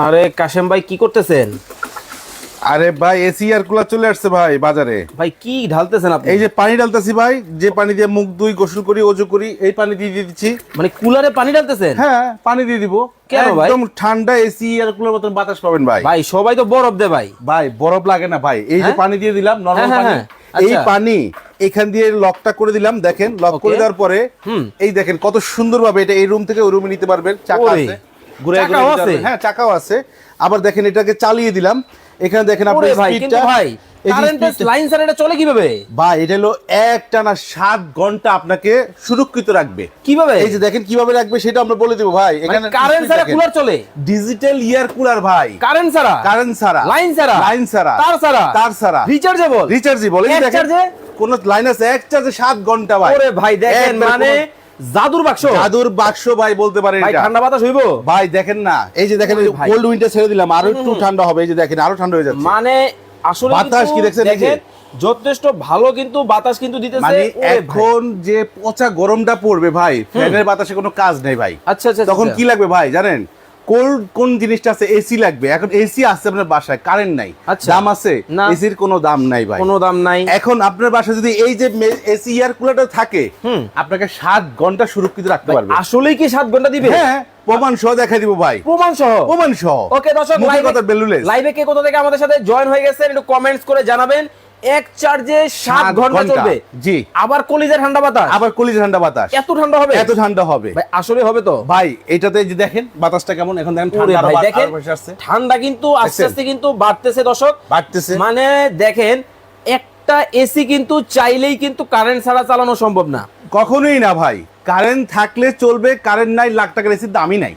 আরে কাশেম ভাই কি করতেছেন? আরে ভাই এসি এয়ার কুলার চলে আসছে ভাই বাজারে। ভাই কি ঢালতেছেন আপনি? এই যে পানি ঢালতেছি ভাই, যে পানি দিয়ে মুখ ধুই, গোসল করি, ওযু করি, এই পানি দিয়ে দিচ্ছি। মানে কুলারে পানি ঢালতেছেন? হ্যাঁ, পানি দিয়ে দিব। কেন ভাই? একদম ঠান্ডা এসি এয়ার কুলার মতন বাতাস পাবেন ভাই। ভাই সবাই তো বরফ দে ভাই। ভাই বরফ লাগে না ভাই, এই যে হ্যাঁ? পানি দিয়ে দিলাম নরমাল হ্যাঁ, পানি। হ্যাঁ, এই আচ্ছা। পানি এখান দিয়ে লকটা করে দিলাম, দেখেন লক করে Okay. দেওয়ার পরে এই দেখেন কত সুন্দর ভাবে এটা এই রুম থেকে ওই রুমে নিতে পারবেন। চাকা ওরে, আছে, ঘুরে চাকাও ঘুরে নিতে আছে? পারবেন। হ্যাঁ, চাকাও আছে। আবার দেখেন এটাকে চালিয়ে দিলাম, এখানে দেখেন ওরে আপনার ভাই, কিন্তু স্পিডটা। ভাই কারেন্টের লাইন ছাড়া এটা চলে কিভাবে? ভাই এটা হলো একটানা 7 ঘন্টা আপনাকে সুরক্ষিত রাখবে। কিভাবে? এই যে দেখেন কিভাবে রাখবে সেটা আমরা বলে দেব ভাই। মানে কারেন্ট ছাড়া কুলার চলে? ডিজিটাল ইয়ার কুলার ভাই, কারেন্ট ছাড়া? কারেন্ট ছাড়া, লাইন ছাড়া? লাইন ছাড়া, তার ছাড়া? তার ছাড়া, রিচার্জেবল? রিচার্জেবল। এই এক দেখেন চার্জে? কোন লাইন আছে, এক চার্জে 7 ঘন্টা ভাই। ওরে ভাই দেখেন, একবার মানে কোনো জাদুর বাক্স। জাদুর বাক্স ভাই বলতে পারেন ভাই এটা। ঠান্ডা বাতাস হইবো? ভাই দেখেন না, এই যে দেখেন ওরে ভাই। কোল্ড উইন্টার ছেড়ে দিলাম, আরো একটু ঠান্ডা হবে। এই যে দেখেন আরো ঠান্ডা হয়ে যাচ্ছে। মানে আসলে বাতাস কিন্তু কি দেখছেন এই যে? দেখেন যথেষ্ট ভালো কিন্তু বাতাস কিন্তু দিতেছে। মানে ওরে ভাই। এখন যে পচা গরমটা পড়বে ভাই, ফ্যানের বাতাসে কোনো কাজ নেই ভাই। আচ্ছা আচ্ছা, তখন আচ্ছা। কি লাগবে ভাই জানেন? কোন জিনিসটা আছে, এসি লাগবে। এখন এসি আছে আপনার বাসায়, কারেন্ট নাই, আচ্ছা। দাম আছে না। এসির কোনো দাম নাই ভাই। কোনো দাম নাই। এখন আপনার বাসায় যদি এই যে এসি এয়ার কুলারটা থাকে, আপনাকে 7 ঘন্টা সুরক্ষিত রাখতে পারবে। আসলেই কি 7 ঘন্টা দিবে? হ্যাঁ, প্রমাণ সহ দেখাই দিব ভাই, প্রমাণ সহ? প্রমাণ সহ। ওকে দর্শক, মুখের কথা বেলুলেস। লাইভে কে কোথা থেকে আমাদের সাথে জয়েন হয়ে গেছেন একটু কমেন্টস করে জানাবেন। এক চার্জে 7 ঘন্টা চলবে? জি। আবার কলিজা ঠান্ডা বাতাস? আবার কলিজা ঠান্ডা বাতাস। এত ঠান্ডা হবে? এত ঠান্ডা হবে ভাই আসলে হবে তো? ভাই। এটাতে যে দেখেন বাতাসটা কেমন, এখন দেখেন ওরে ঠান্ডা ভাই আরো দেখেন, বেশি আসছে। ঠান্ডা কিন্তু আস্তে দেখছেন? আস্তে কিন্তু বাড়তেছে দর্শক। বাড়তেছে। মানে দেখেন, একটা এসি কিন্তু চাইলেই কিন্তু কারেন্ট ছাড়া চালানো সম্ভব না। কখনোই না ভাই, কারেন্ট থাকলে চলবে, কারেন্ট নাই লাখ টাকার এসির দামই নাই।